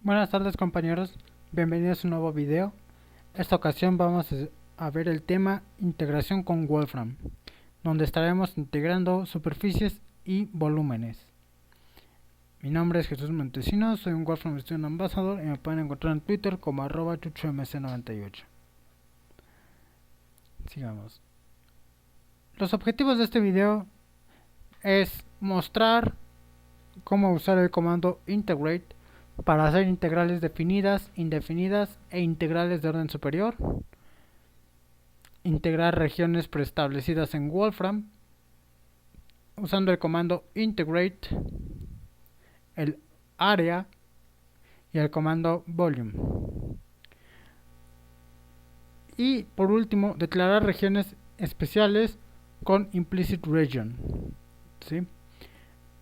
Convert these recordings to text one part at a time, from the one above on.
Buenas tardes compañeros, bienvenidos a un nuevo video. Esta ocasión vamos a ver el tema integración con Wolfram, donde estaremos integrando superficies y volúmenes. Mi nombre es Jesús Montesinos, soy un Wolfram Student Ambassador y me pueden encontrar en Twitter como @chuchomc98. Sigamos. Los objetivos de este video es mostrar cómo usar el comando integrate para hacer integrales definidas, indefinidas e integrales de orden superior, integrar regiones preestablecidas en Wolfram usando el comando integrate, el area y el comando volume. Y por último, declarar regiones especiales con implicit region. ¿Sí?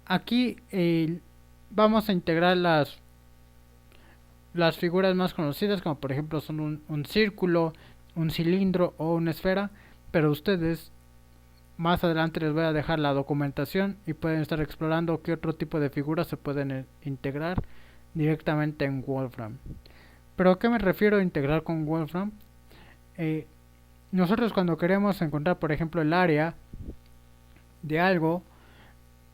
Aquí vamos a integrar las figuras más conocidas, como por ejemplo son un círculo, un cilindro o una esfera, pero ustedes más adelante les voy a dejar la documentación y pueden estar explorando qué otro tipo de figuras se pueden integrar directamente en Wolfram. ¿Pero a qué me refiero a integrar con Wolfram? Nosotros cuando queremos encontrar por ejemplo el área de algo,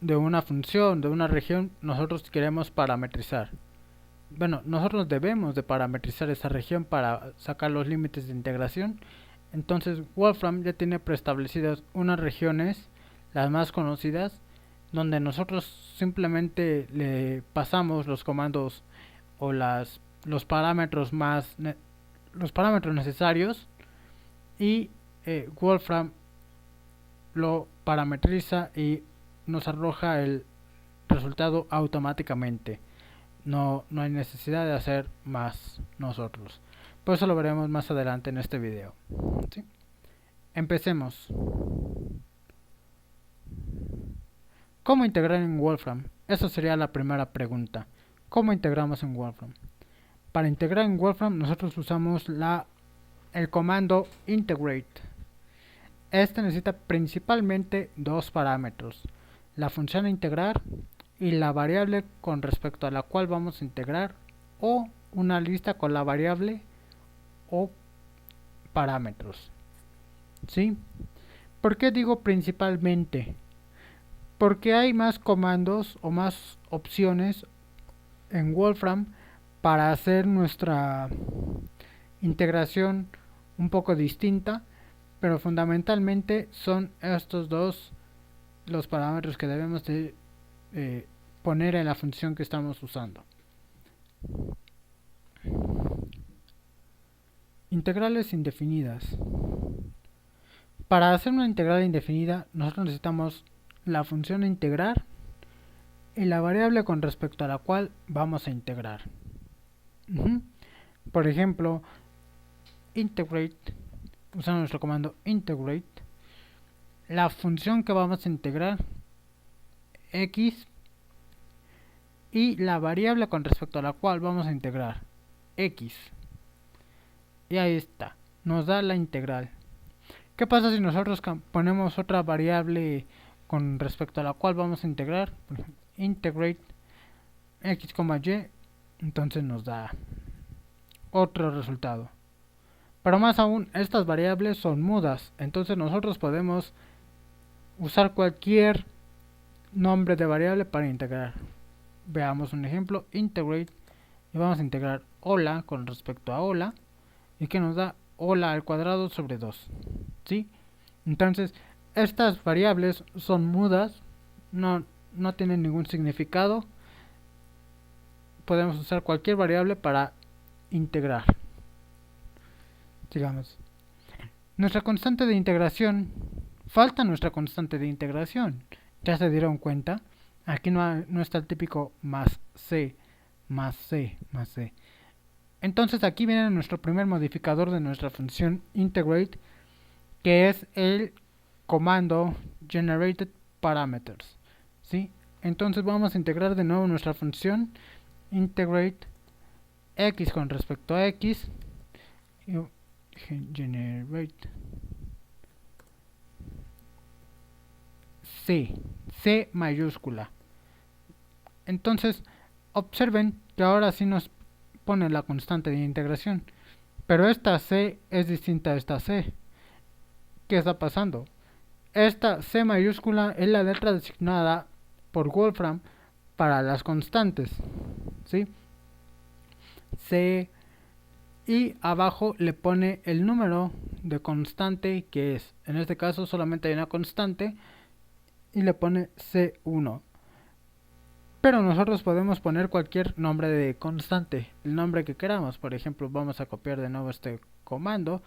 de una función, de una región, nosotros queremos parametrizar. Bueno, nosotros debemos de parametrizar esa región para sacar los límites de integración. Entonces Wolfram ya tiene preestablecidas unas regiones, las más conocidas, donde nosotros simplemente le pasamos los comandos o los parámetros los parámetros necesarios y Wolfram lo parametriza y nos arroja el resultado automáticamente. No hay necesidad de hacer más nosotros. Por eso lo veremos más adelante en este video. ¿Sí? Empecemos. ¿Cómo integrar en Wolfram? Esa sería la primera pregunta. ¿Cómo integramos en Wolfram? Para integrar en Wolfram nosotros usamos el comando integrate. Este necesita principalmente dos parámetros: la función a integrar y la variable con respecto a la cual vamos a integrar, o una lista con la variable o parámetros. ¿Sí? ¿Por qué digo principalmente? Porque hay más comandos o más opciones en Wolfram para hacer nuestra integración un poco distinta, pero fundamentalmente son estos dos los parámetros que debemos de poner en la función que estamos usando. Integrales indefinidas. Para hacer una integral indefinida, nosotros necesitamos la función a integrar y la variable con respecto a la cual vamos a integrar. Por ejemplo, integrate, usando nuestro comando integrate, la función que vamos a integrar, x, y la variable con respecto a la cual vamos a integrar, x. Y ahí está, nos da la integral. ¿Qué pasa si nosotros ponemos otra variable con respecto a la cual vamos a integrar? Por ejemplo, integrate x, y, entonces nos da otro resultado. Pero más aún, estas variables son mudas, entonces nosotros podemos usar cualquier nombre de variable para integrar. Veamos un ejemplo: integrate, y vamos a integrar hola con respecto a hola, y que nos da hola al cuadrado sobre 2. ¿Sí? Entonces, estas variables son mudas, no tienen ningún significado. Podemos usar cualquier variable para integrar. Sigamos. Nuestra constante de integración. Falta nuestra constante de integración. Ya se dieron cuenta. Aquí no está el típico más c, más c, más c. Entonces aquí viene nuestro primer modificador de nuestra función integrate, que es el comando generated parameters. ¿Sí? Entonces vamos a integrar de nuevo nuestra función integrate x con respecto a x y generate C mayúscula. Entonces observen que ahora sí nos pone la constante de integración. Pero esta C es distinta a esta C. ¿Qué está pasando? Esta C mayúscula es la letra designada por Wolfram para las constantes, ¿sí? C, y abajo le pone el número de constante que es. En este caso solamente hay una constante y le pone C1. Pero nosotros podemos poner cualquier nombre de constante, el nombre que queramos. Por ejemplo, vamos a copiar de nuevo este comando,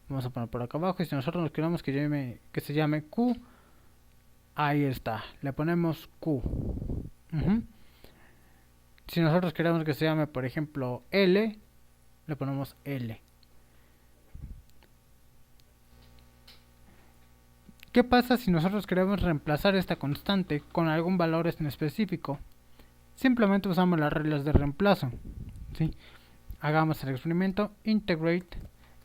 vamos a poner por acá abajo, y si nosotros nos queremos que se llame Q, ahí está, le ponemos Q. Si nosotros queremos que se llame, por ejemplo, L, le ponemos L. ¿Qué pasa si nosotros queremos reemplazar esta constante con algún valor en específico? Simplemente usamos las reglas de reemplazo, ¿sí? Hagamos el experimento, integrate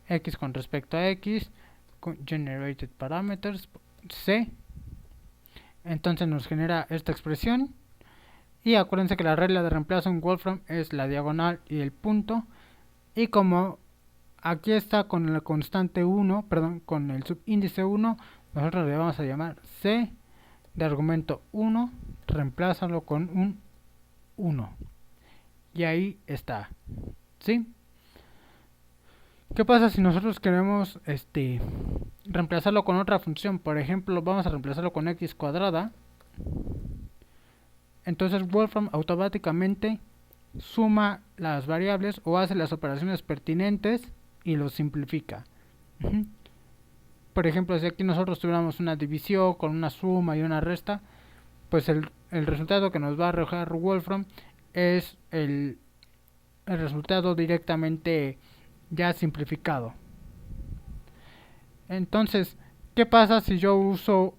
x con respecto a x, con generated parameters, c. Entonces nos genera esta expresión. Y acuérdense que la regla de reemplazo en Wolfram es la diagonal y el punto. Y como aquí está con la constante 1, perdón, con el subíndice 1, nosotros le vamos a llamar c de argumento 1, reemplázalo con un 1. Y ahí está, ¿sí? ¿Qué pasa si nosotros queremos reemplazarlo con otra función? Por ejemplo, vamos a reemplazarlo con x cuadrada. Entonces Wolfram automáticamente suma las variables o hace las operaciones pertinentes y lo simplifica. Por ejemplo, si aquí nosotros tuviéramos una división con una suma y una resta, pues el resultado que nos va a arrojar Wolfram es el resultado directamente ya simplificado. Entonces, ¿qué pasa si yo uso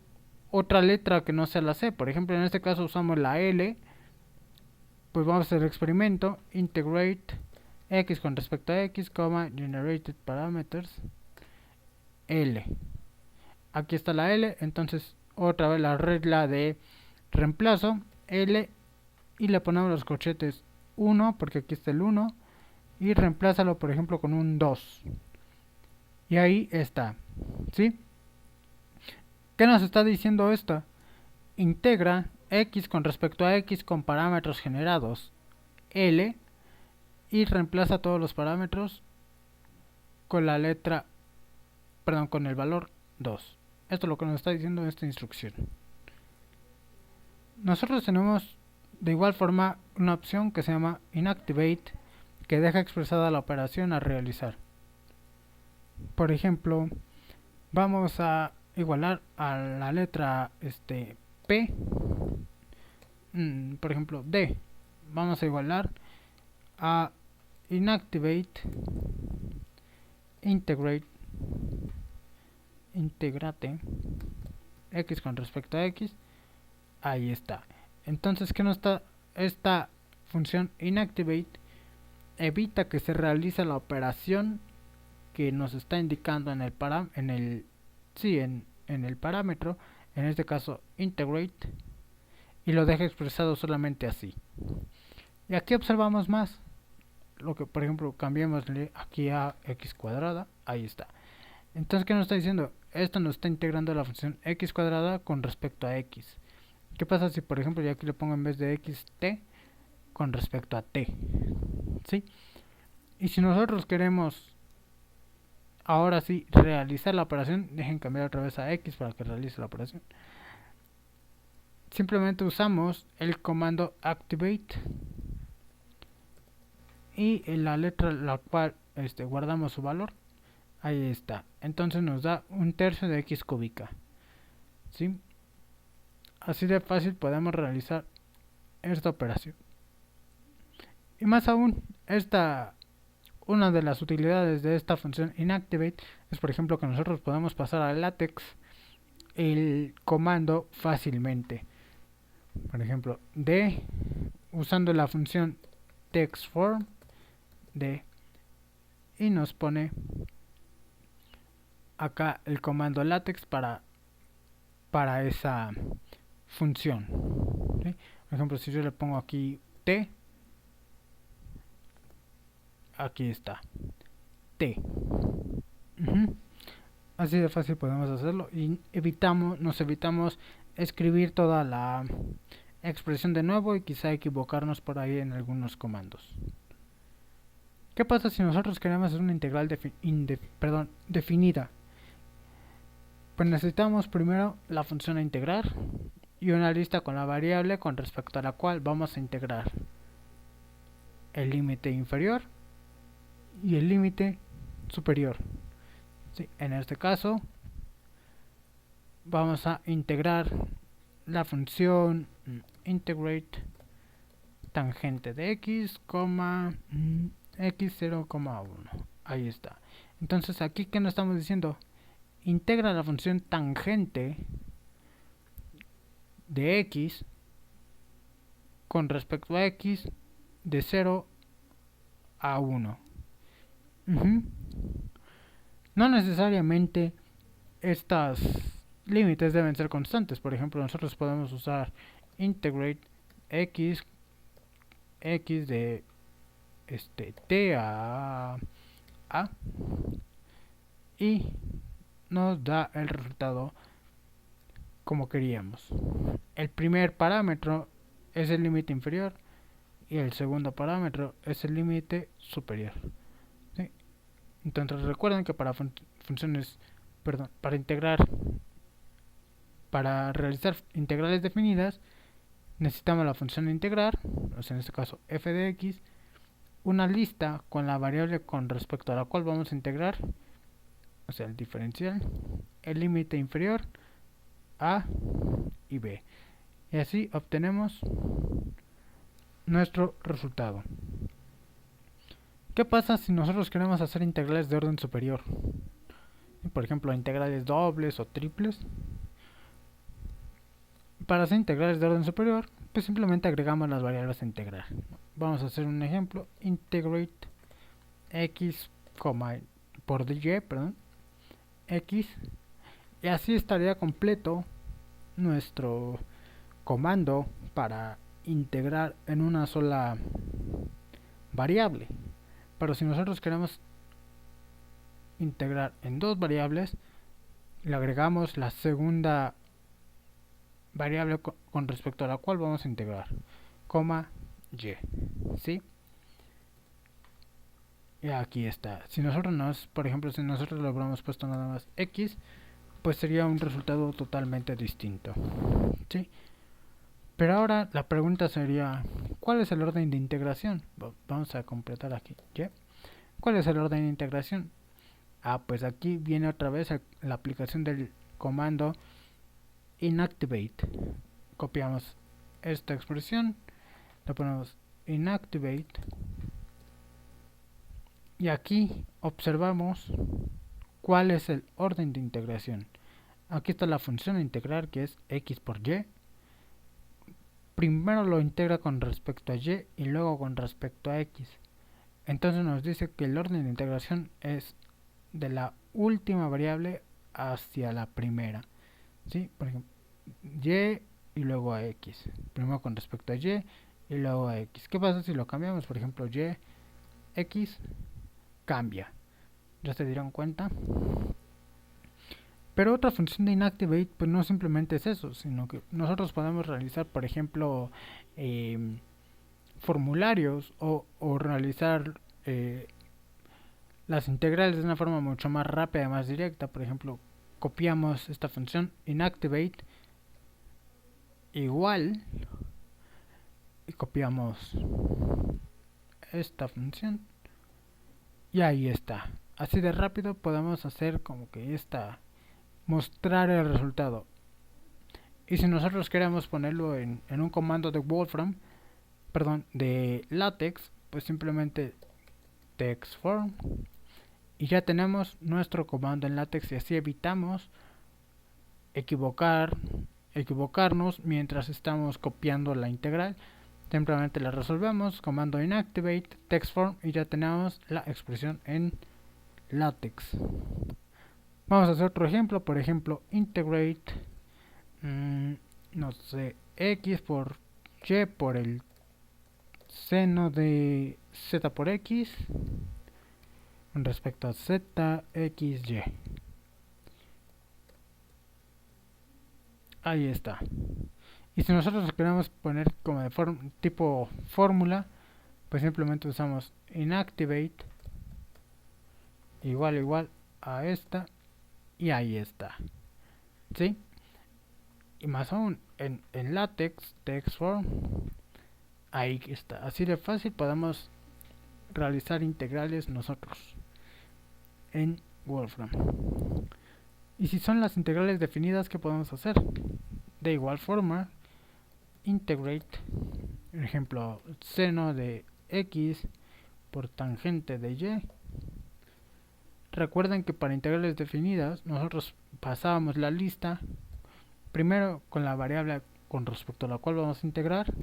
otra letra que no sea la C? Por ejemplo, en este caso usamos la L. Pues vamos a hacer el experimento, integrate x con respecto a x, generated parameters L. Aquí está la L, entonces otra vez la regla de reemplazo, L, y le ponemos los corchetes 1, porque aquí está el 1, y reemplázalo por ejemplo con un 2. Y ahí está, ¿sí? ¿Qué nos está diciendo esto? Integra x con respecto a x con parámetros generados L y reemplaza todos los parámetros con la letra, perdón, con el valor 2. Esto es lo que nos está diciendo esta instrucción. Nosotros tenemos de igual forma una opción que se llama inactivate, que deja expresada la operación a realizar. Por ejemplo, vamos a igualar a la letra P, por ejemplo D, vamos a igualar a inactivate integrate x con respecto a x. Ahí está. Entonces, ¿qué nos está esta función inactivate? Evita que se realice la operación que nos está indicando en el parámetro, en este caso integrate, y lo deja expresado solamente así. Y aquí observamos más. Lo que, por ejemplo, cambiémosle aquí a x cuadrada. Ahí está. Entonces, ¿qué nos está diciendo? Esto nos está integrando la función x cuadrada con respecto a x. ¿Qué pasa si, por ejemplo, yo aquí le pongo en vez de x, t con respecto a t? ¿Sí? Y si nosotros queremos ahora sí realizar la operación, dejen cambiar otra vez a x para que realice la operación. Simplemente usamos el comando activate y en la letra la cual guardamos su valor. Ahí está. Entonces nos da 1/3 de x cúbica. ¿Sí? Así de fácil podemos realizar esta operación. Y más aún, una de las utilidades de esta función inactivate es, por ejemplo, que nosotros podemos pasar a LaTeX el comando fácilmente. Por ejemplo, usando la función textform y nos pone acá el comando LaTeX para esa función. ¿Sí? Por ejemplo, si yo le pongo aquí t, aquí está, t. Así de fácil podemos hacerlo y nos evitamos escribir toda la expresión de nuevo y quizá equivocarnos por ahí en algunos comandos. ¿Qué pasa si nosotros queremos hacer una integral definida? Pues necesitamos primero la función a integrar y una lista con la variable con respecto a la cual vamos a integrar el límite inferior y el límite superior. Sí, en este caso vamos a integrar la función integrate tangente de x, x 0,1. Ahí está. Entonces aquí, ¿qué nos estamos diciendo? Integra la función tangente de x con respecto a x de 0 a 1. No necesariamente estos límites deben ser constantes. Por ejemplo, nosotros podemos usar integrate x de t a y nos da el resultado como queríamos. El primer parámetro es el límite inferior y el segundo parámetro es el límite superior. ¿Sí? Entonces recuerden que para para realizar integrales definidas necesitamos la función de integrar, o sea en este caso f de x, una lista con la variable con respecto a la cual vamos a integrar, o sea el diferencial, el límite inferior, a y b. Y así obtenemos nuestro resultado. ¿Qué pasa si nosotros queremos hacer integrales de orden superior? Por ejemplo, integrales dobles o triples. Para hacer integrales de orden superior, pues simplemente agregamos las variables a integrar. Vamos a hacer un ejemplo, integrate x, por y, x, y así estaría completo nuestro comando para integrar en una sola variable. Pero si nosotros queremos integrar en dos variables, le agregamos la segunda variable con respecto a la cual vamos a integrar, y, ¿sí? Y aquí está. Si nosotros por ejemplo, si nosotros le hubiéramos puesto nada más x, pues sería un resultado totalmente distinto, ¿sí? Pero ahora la pregunta sería, ¿cuál es el orden de integración? Vamos a completar aquí, ¿sí? ¿Cuál es el orden de integración? Pues aquí viene otra vez la aplicación del comando inactivate. Copiamos esta expresión, le ponemos inactivate y aquí observamos cuál es el orden de integración. Aquí está la función a integrar, que es x por y. Primero lo integra con respecto a y y luego con respecto a x. Entonces nos dice que el orden de integración es de la última variable hacia la primera, ¿sí? Por ejemplo, y luego a x. Primero con respecto a y y luego a x. ¿Qué pasa si lo cambiamos? Por ejemplo, y, x, cambia. Ya se dieron cuenta. Pero otra función de inactivate pues no simplemente es eso, sino que nosotros podemos realizar, por ejemplo, formularios o realizar las integrales de una forma mucho más rápida y más directa. Por ejemplo, copiamos esta función inactivate igual y copiamos esta función y ahí está. Así de rápido podemos hacer como que mostrar el resultado. Y si nosotros queremos ponerlo en un comando de Wolfram, de LaTeX, pues simplemente textform y ya tenemos nuestro comando en LaTeX y así evitamos equivocarnos mientras estamos copiando la integral. Simplemente la resolvemos, comando inactivate, textform y ya tenemos la expresión en LaTeX. Vamos a hacer otro ejemplo, por ejemplo, integrate, no sé, x por y por el seno de z por x con respecto a z, x, y. Ahí está. Y si nosotros queremos poner como de tipo fórmula, pues simplemente usamos inactivate igual a esta y ahí está. ¿Sí? Y más aún en LaTeX, TextForm, ahí está. Así de fácil podemos realizar integrales nosotros en Wolfram. Y si son las integrales definidas, ¿qué podemos hacer? De igual forma, integrate, por ejemplo, seno de x por tangente de y. Recuerden que para integrales definidas nosotros pasábamos la lista primero con la variable con respecto a la cual vamos a integrar,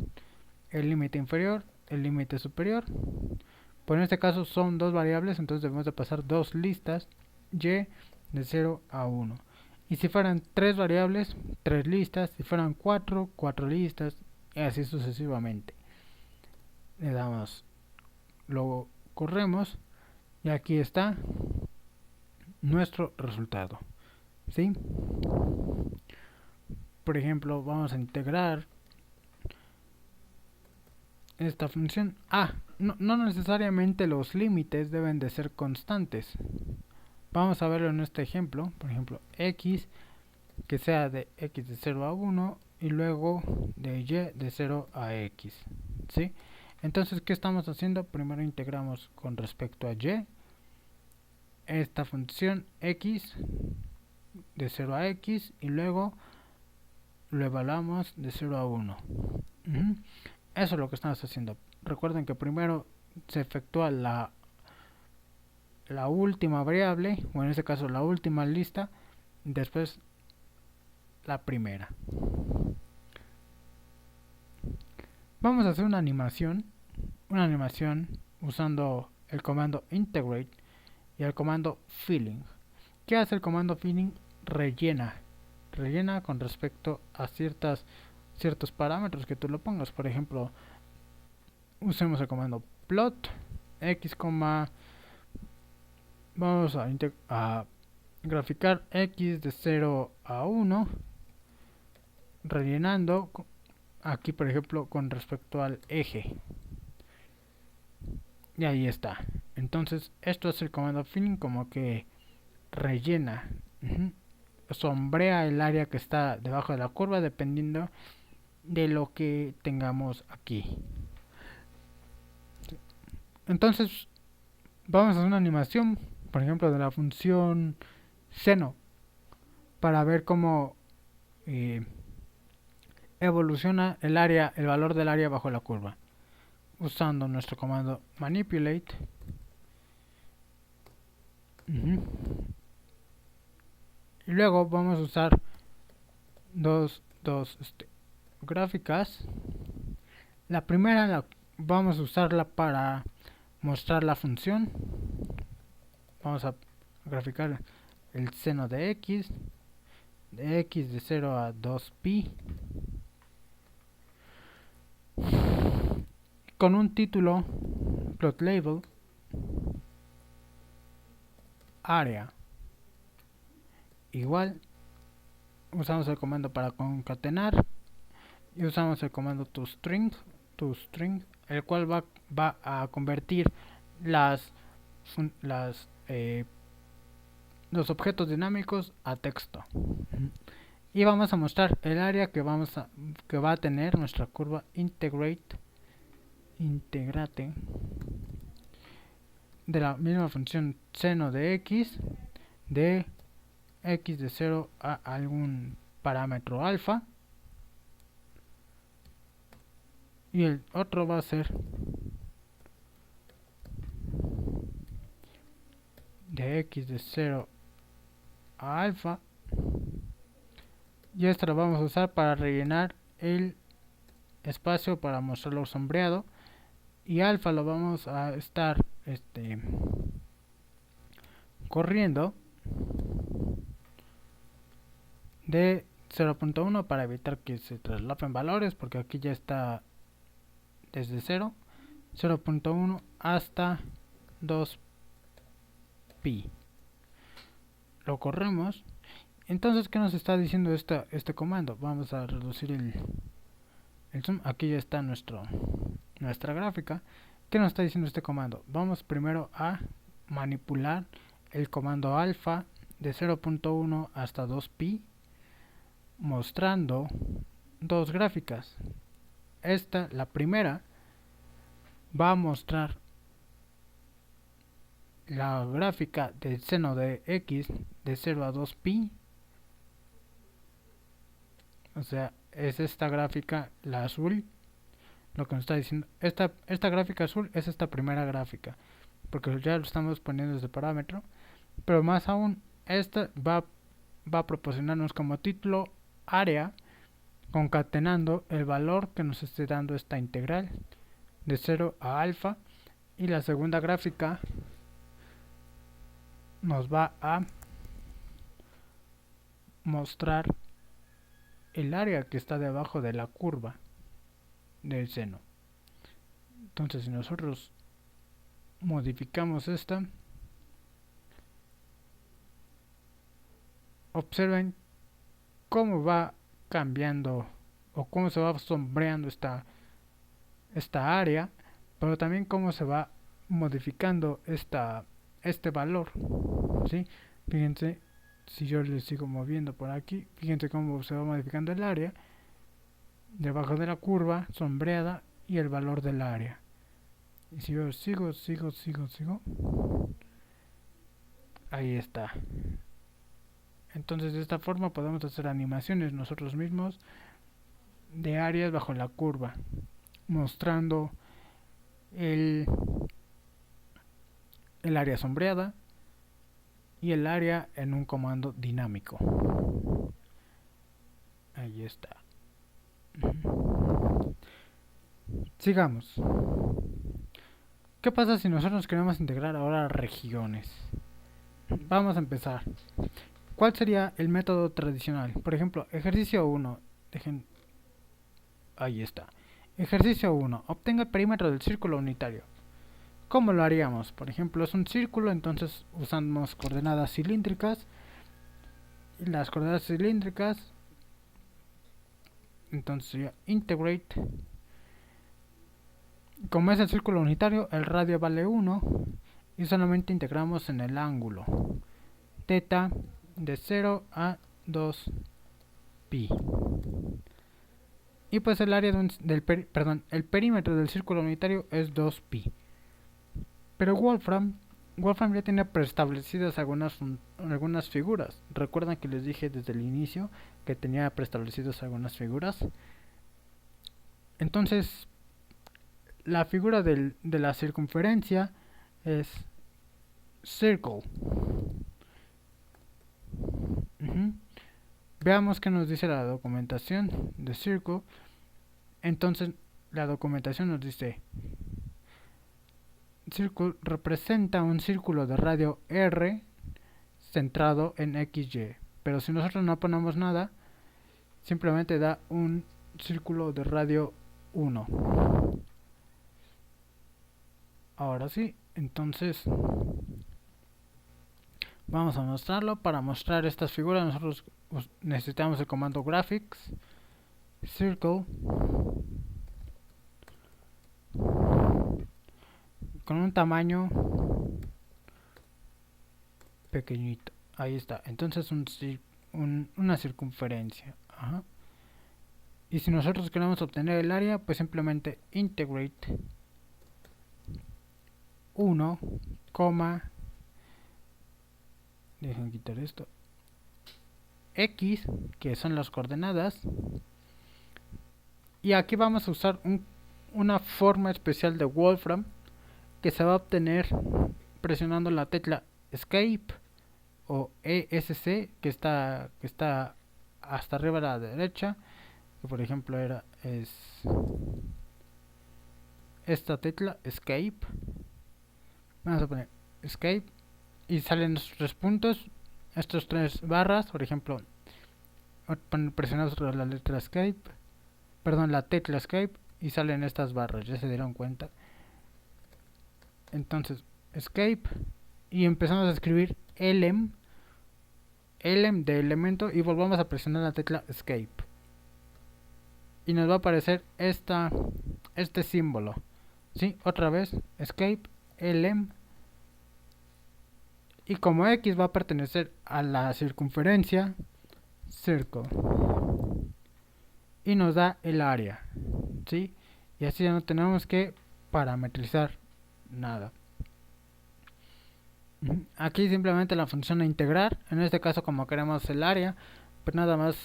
el límite inferior, el límite superior. Pues en este caso son dos variables, entonces debemos de pasar dos listas y de 0 a 1. Y si fueran tres variables, tres listas. Si fueran cuatro listas, y así sucesivamente. Le damos, lo corremos y aquí está nuestro resultado. ¿Sí? Por ejemplo, vamos a integrar esta función. No necesariamente los límites deben de ser constantes. Vamos a verlo en este ejemplo. Por ejemplo, x que sea de x de 0 a 1 y luego de y de 0 a x. ¿Sí? Entonces, ¿qué estamos haciendo? Primero integramos con respecto a y esta función x de 0 a x y luego lo evaluamos de 0 a 1. Eso es lo que estamos haciendo. Recuerden que primero se efectúa la última variable, o en este caso la última lista, después la primera. Vamos a hacer una animación usando el comando integrate y el comando filling. ¿Qué hace el comando filling? Rellena con respecto a ciertos parámetros que tú lo pongas. Por ejemplo, usemos el comando plot x, vamos a graficar x de 0 a 1, rellenando aquí, por ejemplo, con respecto al eje. Y ahí está. Entonces, esto es el comando filling, como que rellena, sombrea el área que está debajo de la curva dependiendo de lo que tengamos aquí. Entonces, vamos a hacer una animación, por ejemplo, de la función seno, para ver cómo evoluciona el valor del área bajo la curva, usando nuestro comando manipulate. Y luego vamos a usar dos gráficas. La primera vamos a usarla para mostrar la función. Vamos a graficar el seno de x de 0 a 2pi con un título plot label área igual. Usamos el comando para concatenar y usamos el comando toString, el cual va a convertir los objetos dinámicos a texto. Y vamos a mostrar el área que va a tener nuestra curva integrate de la misma función seno de x de 0 a algún parámetro alfa, y el otro va a ser de x de 0 a alfa, y esta lo vamos a usar para rellenar el espacio para mostrarlo sombreado, y alfa lo vamos a estar corriendo de 0.1 para evitar que se traslapen valores, porque aquí ya está desde 0. 0.1 hasta 2pi. Lo corremos. Entonces, ¿qué nos está diciendo este comando? Vamos a reducir el zoom. Aquí ya está nuestra gráfica. ¿Qué nos está diciendo este comando? Vamos primero a manipular el comando alfa de 0.1 hasta 2pi, mostrando dos gráficas. La primera, va a mostrar la gráfica del seno de x de 0 a 2pi. O sea, es esta gráfica, la azul. Lo que nos está diciendo, esta gráfica azul es esta primera gráfica, porque ya lo estamos poniendo desde parámetro. Pero más aún, esta va a proporcionarnos como título área, concatenando el valor que nos esté dando esta integral de 0 a alfa. Y la segunda gráfica nos va a mostrar el área que está debajo de la curva del seno. Entonces, si nosotros modificamos esta, observen cómo va cambiando o cómo se va sombreando esta área, pero también cómo se va modificando este valor, ¿sí? Fíjense, si yo le sigo moviendo por aquí, fíjense cómo se va modificando el área debajo de la curva sombreada y el valor del área. Y si yo sigo, ahí está. Entonces, de esta forma podemos hacer animaciones nosotros mismos de áreas bajo la curva, mostrando el área sombreada y el área en un comando dinámico. Ahí está. Sigamos. ¿Qué pasa si nosotros queremos integrar ahora regiones? Vamos a empezar. ¿Cuál sería el método tradicional? Por ejemplo, ejercicio 1. Ahí está. Ejercicio 1. Obtenga el perímetro del círculo unitario. ¿Cómo lo haríamos? Por ejemplo, es un círculo, entonces usamos coordenadas cilíndricas. Y las coordenadas cilíndricas, entonces sería integrate. Como es el círculo unitario, el radio vale 1 y solamente integramos en el ángulo θ de 0 a 2pi. Y pues el área el perímetro del círculo unitario es 2pi. Pero Wolfram ya tiene preestablecidas algunas figuras. Recuerdan que les dije desde el inicio que tenía preestablecidas algunas figuras. Entonces, la figura de la circunferencia es circle. Veamos qué nos dice la documentación de circle. Entonces, la documentación nos dice: circle representa un círculo de radio r centrado en xy. Pero si nosotros no ponemos nada, simplemente da un círculo de radio 1. Ahora sí, entonces vamos a mostrarlo. Para mostrar estas figuras nosotros necesitamos el comando graphics circle con un tamaño pequeñito. Ahí está. Entonces una circunferencia. Ajá. Y si nosotros queremos obtener el área, pues simplemente integrate 1, dejen quitar esto, x, que son las coordenadas, y aquí vamos a usar una forma especial de Wolfram que se va a obtener presionando la tecla Escape o ESC, que está hasta arriba a la derecha, que por ejemplo es esta tecla Escape. Vamos a poner Escape y salen los 3 puntos, estos 3 barras. Por ejemplo, presionamos la tecla Escape, y salen estas barras, ya se dieron cuenta. Entonces, escape y empezamos a escribir elem de elemento y volvamos a presionar la tecla escape. Y nos va a aparecer este símbolo. ¿Sí? Otra vez, escape, elem. Y como X va a pertenecer a la circunferencia, circle. Y nos da el área. ¿Sí? Y así ya no tenemos que parametrizar nada. Aquí simplemente la función a integrar. En este caso, como queremos el área, pues nada más,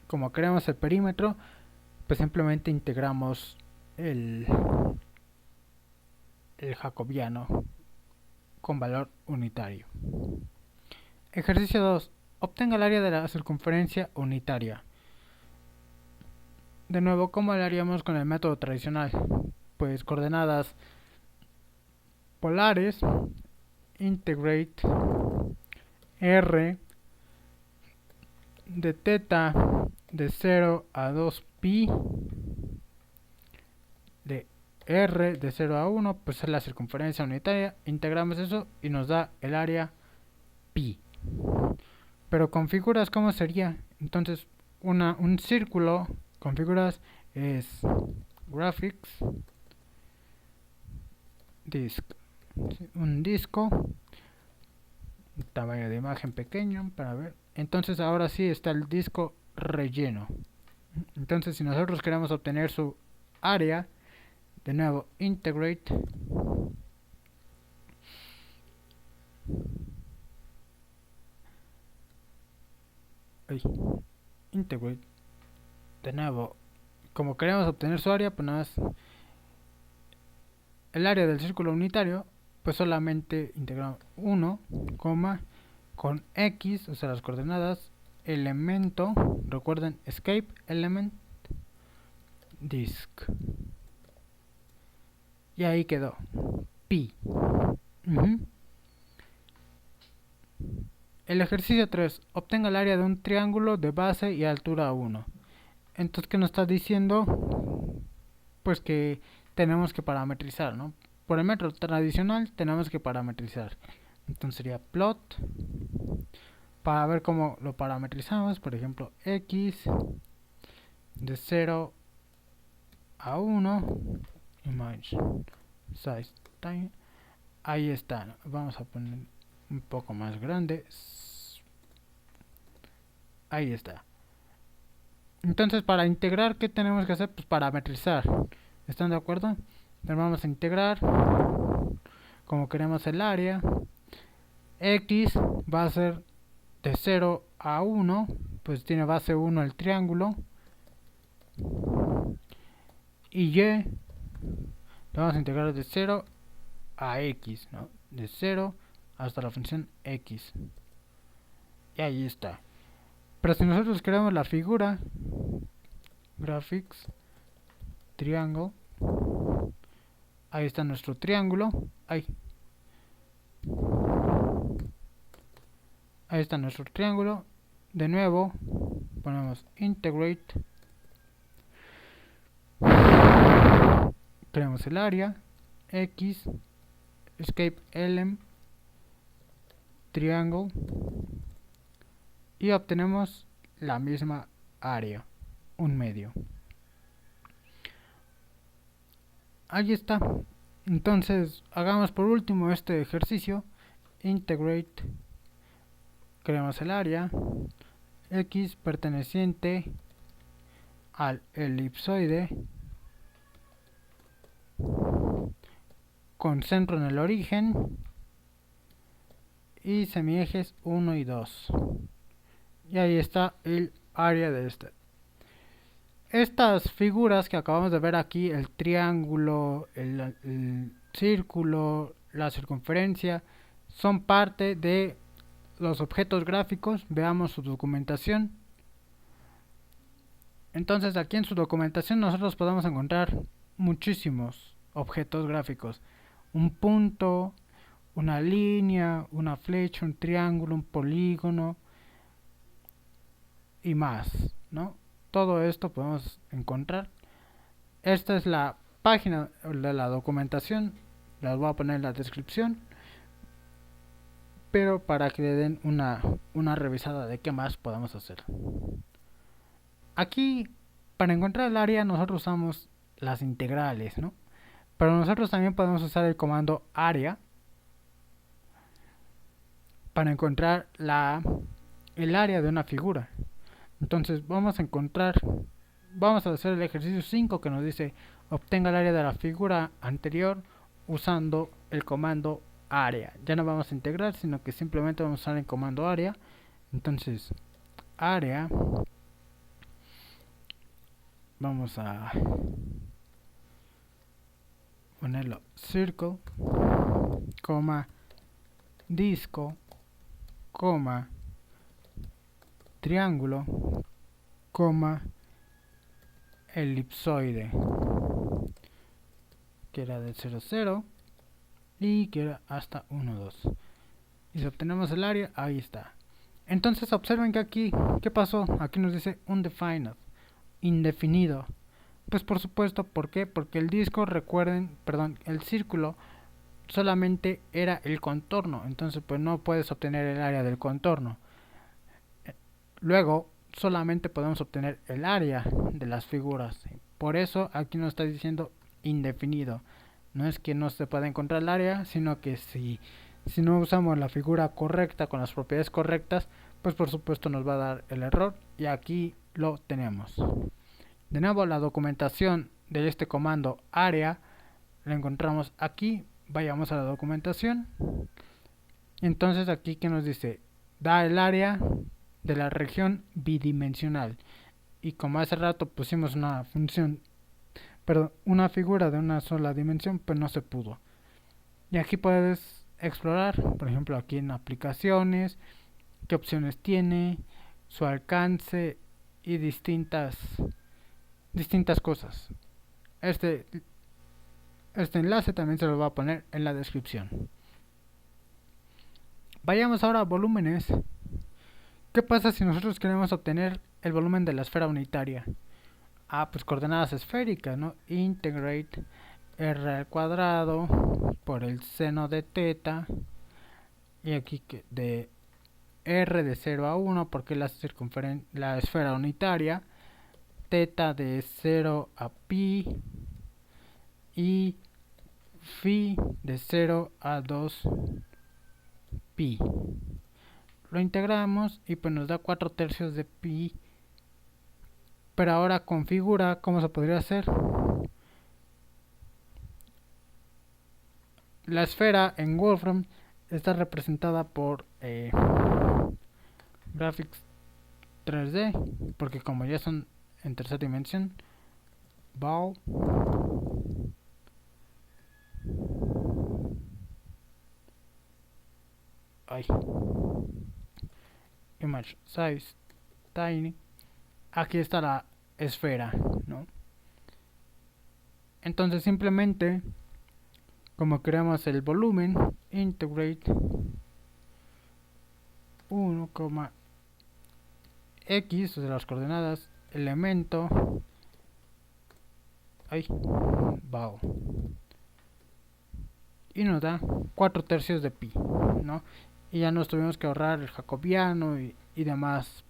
como queremos el perímetro, pues simplemente integramos el jacobiano con valor unitario. Ejercicio 2. Obtenga el área de la circunferencia unitaria. De nuevo, ¿cómo lo haríamos con el método tradicional? Pues coordenadas polares, integrate r de teta de 0 a 2pi de r de 0 a 1, pues es la circunferencia unitaria. Integramos eso y nos da el área pi. Pero con figuras, ¿cómo sería? Entonces, un círculo con figuras es graphics, disk, un disco, un tamaño de imagen pequeño para ver. Entonces ahora sí está el disco relleno. Entonces si nosotros queremos obtener su área, de nuevo integrate integrate, de nuevo, como queremos obtener su área, pues nada más el área del círculo unitario, pues solamente integramos 1, con X, o sea las coordenadas, elemento, recuerden, escape, element, disk. Y ahí quedó, pi. El ejercicio 3, obtenga el área de un triángulo de base y altura 1. Entonces, ¿qué nos está diciendo? Pues que tenemos que parametrizar, ¿no? Por el método tradicional tenemos que parametrizar. Entonces sería plot para ver cómo lo parametrizamos. Por ejemplo, x de 0 a 1, image size time. Ahí está, ¿no? Vamos a poner un poco más grande. Ahí está. Entonces, para integrar, ¿qué tenemos que hacer? Pues parametrizar. ¿Están de acuerdo? Entonces vamos a integrar como queremos el área. X va a ser de 0 a 1, pues tiene base 1 el triángulo. Y Y lo vamos a integrar de 0 a X, ¿no? De 0 hasta la función X. Y ahí está. Pero si nosotros queremos la figura, graphics, triángulo, ahí está nuestro triángulo. Ahí está nuestro triángulo. De nuevo, ponemos integrate. Creamos el área. X, escape element, triángulo. Y obtenemos la misma área, un medio. Ahí está. Entonces, hagamos por último este ejercicio. Integrate. Creamos el área. X perteneciente al elipsoide con centro en el origen y semiejes 1 y 2. Y ahí está el área de este. Estas figuras que acabamos de ver aquí, el triángulo, el círculo, la circunferencia, son parte de los objetos gráficos. Veamos su documentación. Entonces aquí en su documentación nosotros podemos encontrar muchísimos objetos gráficos. Un punto, una línea, una flecha, un triángulo, un polígono y más, ¿no? Todo esto podemos encontrar. Esta es la página de la documentación las voy a poner en la descripción, pero para que le den una revisada de qué más podemos hacer. Aquí, para encontrar el área, nosotros usamos las integrales, ¿no? Pero nosotros también podemos usar el comando área para encontrar el área de una figura. Entonces vamos a hacer el ejercicio 5 que nos dice obtenga el área de la figura anterior usando el comando área. Ya no vamos a integrar, sino que simplemente vamos a usar el comando área. Entonces área, vamos a ponerlo circle, coma, disco, coma, triángulo, coma, elipsoide, que era de 0, 0 y que era hasta 1, 2. Y si obtenemos el área, ahí está. Entonces observen que aquí, ¿qué pasó? Aquí nos dice undefined, indefinido. Pues por supuesto, ¿por qué? Porque el disco, el círculo solamente era el contorno, entonces pues no puedes obtener el área del contorno. Luego solamente podemos obtener el área de las figuras. Por eso aquí nos está diciendo indefinido. No es que no se pueda encontrar el área, sino que si no usamos la figura correcta con las propiedades correctas, pues por supuesto nos va a dar el error, y aquí lo tenemos. De nuevo, la documentación de este comando área la encontramos aquí. Vayamos a la documentación. Entonces aquí que nos dice, da el área de la región bidimensional, y como hace rato pusimos una figura de una sola dimensión, pues no se pudo. Y aquí puedes explorar, por ejemplo, aquí en aplicaciones, qué opciones tiene, su alcance y distintas cosas. Este enlace también se lo va a poner en la descripción. Vayamos ahora a volúmenes. ¿Qué pasa si nosotros queremos obtener el volumen de la esfera unitaria? Pues coordenadas esféricas, ¿no? Integrate r al cuadrado por el seno de teta, y aquí de r de 0 a 1 porque la esfera unitaria, teta de 0 a pi y phi de 0 a 2 pi. Lo integramos y pues nos da 4 tercios de pi. Pero ahora configura cómo se podría hacer. La esfera en Wolfram está representada por Graphics 3D, porque como ya son en tercera dimensión, ball, image size tiny, aquí está la esfera, ¿no? Entonces simplemente, como creamos el volumen, integrate 1, x, o sea, las coordenadas, elemento, val, y nos da 4 tercios de pi, ¿no? Y ya nos tuvimos que ahorrar el jacobiano y demás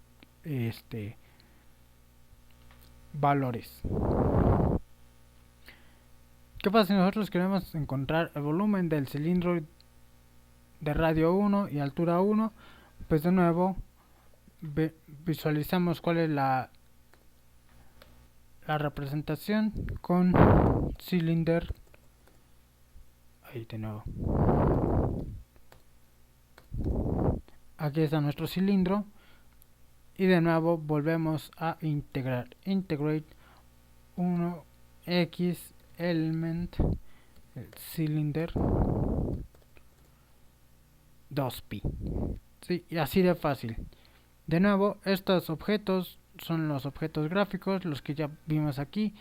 valores. ¿Qué pasa si nosotros queremos encontrar el volumen del cilindro de radio 1 y altura 1? Pues de nuevo visualizamos cuál es la representación con cylinder. Ahí de nuevo. Aquí está nuestro cilindro. Y de nuevo volvemos a integrar. Integrate 1x element cylinder 2pi. Sí, y así de fácil. De nuevo, estos objetos son los objetos gráficos, los que ya vimos aquí.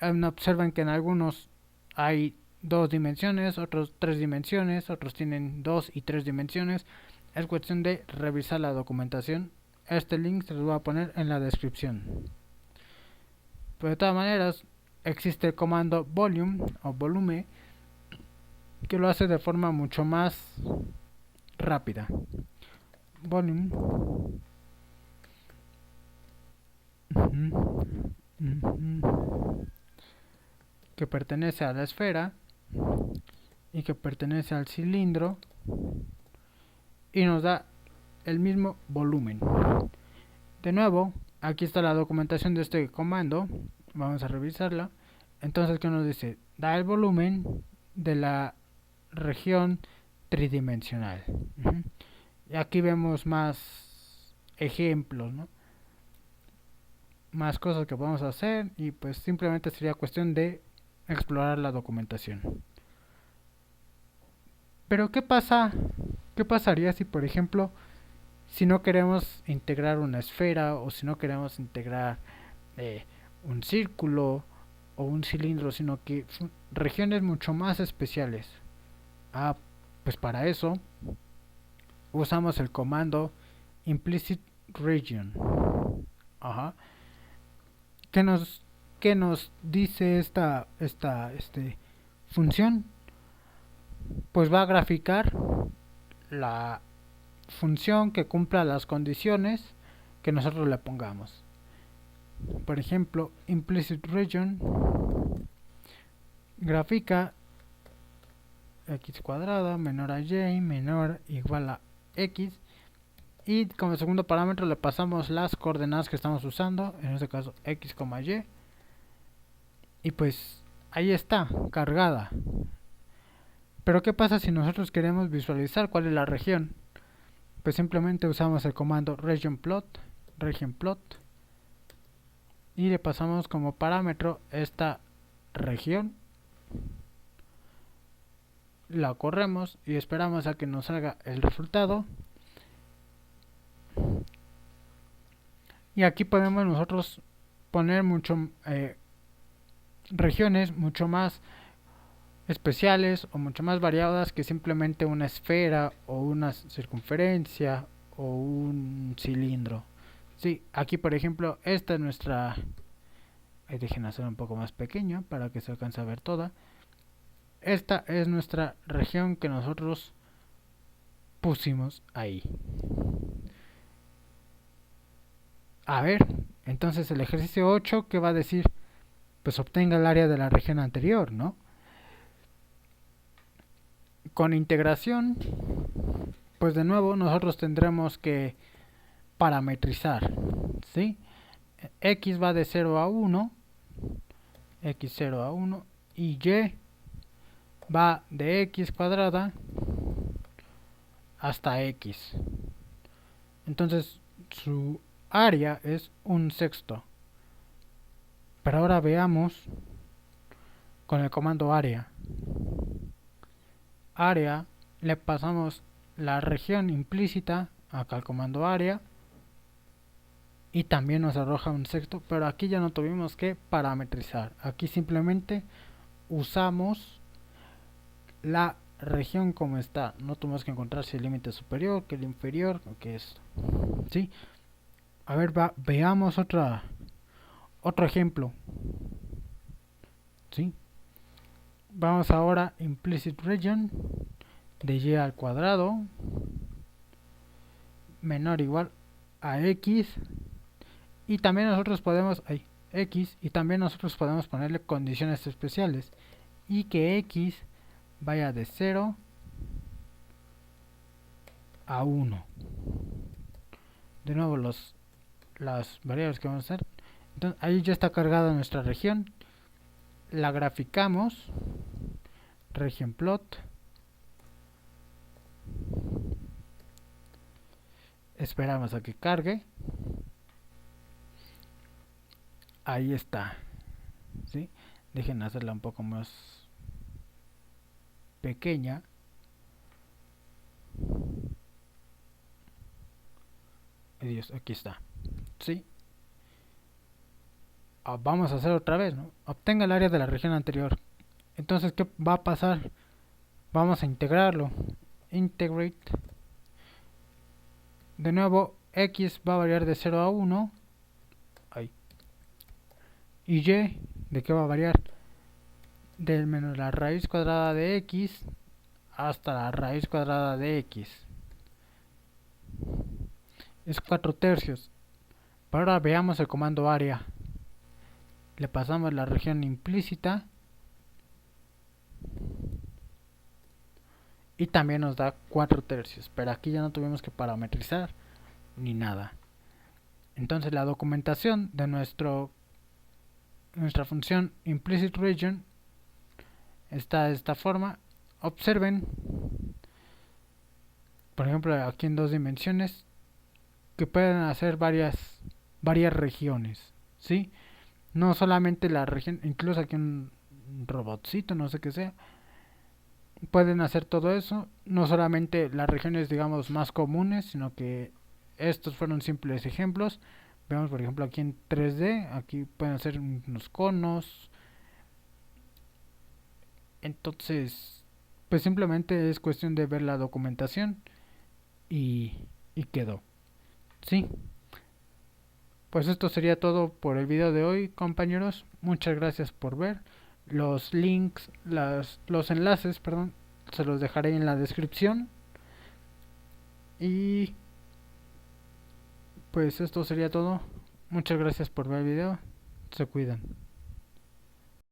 Observen que en algunos hay 2 dimensiones, otros 3 dimensiones, otros tienen 2 y 3 dimensiones. Es cuestión de revisar la documentación. Este link se los voy a poner en la descripción. Pero de todas maneras, existe el comando volume o volume, que lo hace de forma mucho más rápida. Volume. Que pertenece a la esfera y que pertenece al cilindro y nos da el mismo volumen. De nuevo, aquí está la documentación de este comando. Vamos a revisarla. Entonces, ¿qué nos dice? Da el volumen de la región tridimensional. Y aquí vemos más ejemplos, ¿no? Más cosas que podemos hacer y pues simplemente sería cuestión de explorar la documentación. Pero ¿qué pasa? ¿Qué pasaría si, por ejemplo, si no queremos integrar una esfera o si no queremos integrar un círculo o un cilindro, sino que son regiones mucho más especiales? Pues para eso usamos el comando implicit region. ¿Qué nos dice esta función? Pues va a graficar la función que cumpla las condiciones que nosotros le pongamos. Por ejemplo, implicit region grafica x cuadrada menor a y menor o igual a x, y como segundo parámetro le pasamos las coordenadas que estamos usando, en este caso x, y, y pues ahí está, cargada. Pero ¿qué pasa si nosotros queremos visualizar cuál es la región? Pues simplemente usamos el comando region plot, y le pasamos como parámetro esta región. La corremos y esperamos a que nos salga el resultado. Y aquí podemos nosotros poner regiones mucho más especiales o mucho más variadas que simplemente una esfera o una circunferencia o un cilindro. Sí, aquí por ejemplo esta es nuestra... Dejen hacer un poco más pequeño para que se alcance a ver toda. Esta es nuestra región que nosotros pusimos ahí. A ver, entonces el ejercicio 8, ¿qué va a decir? Pues obtenga el área de la región anterior, ¿no? Con integración, pues de nuevo nosotros tendremos que parametrizar, ¿sí? X va de 0 a 1, x 0 a 1, y y va de x cuadrada hasta x. Entonces su área es 1/6. Pero ahora veamos con el comando área. Área, le pasamos la región implícita acá al comando área y también nos arroja 1/6, pero aquí ya no tuvimos que parametrizar. Aquí simplemente usamos la región como está. No tuvimos que encontrar si el límite superior, que el inferior, o que es. ¿Sí? A ver, veamos otro ejemplo. ¿Sí? Vamos ahora implicit region de y al cuadrado menor o igual a x, y también nosotros podemos x, y también nosotros podemos ponerle condiciones especiales y que x vaya de 0 a 1. De nuevo las variables que vamos a hacer. Entonces ahí ya está cargada nuestra región. La graficamos, region plot, esperamos a que cargue. Ahí está, ¿sí? Dejen hacerla un poco más pequeña. Dios, aquí está, ¿sí? Vamos a hacer otra vez, ¿no? Obtenga el área de la región anterior. Entonces, ¿qué va a pasar? Vamos a integrarlo. Integrate. De nuevo, x va a variar de 0 a 1. Ahí. Y y, ¿de qué va a variar? Del menos la raíz cuadrada de x hasta la raíz cuadrada de x. Es 4/3. Pero ahora veamos el comando area. Le pasamos la región implícita. Y también nos da 4/3. Pero aquí ya no tuvimos que parametrizar ni nada. Entonces la documentación de nuestra función implicit region está de esta forma. Observen, por ejemplo, aquí en 2 dimensiones, que pueden hacer varias regiones, ¿sí? No solamente la región, incluso aquí un robotcito, no sé qué sea, pueden hacer todo eso. No solamente las regiones, digamos, más comunes, sino que estos fueron simples ejemplos. Vemos, por ejemplo, aquí en 3D, aquí pueden hacer unos conos. Entonces, pues simplemente es cuestión de ver la documentación y quedó. Sí, pues esto sería todo por el video de hoy, compañeros. Muchas gracias por ver. Los links, los enlaces, perdón, se los dejaré en la descripción. Y pues esto sería todo. Muchas gracias por ver el video. Se cuidan.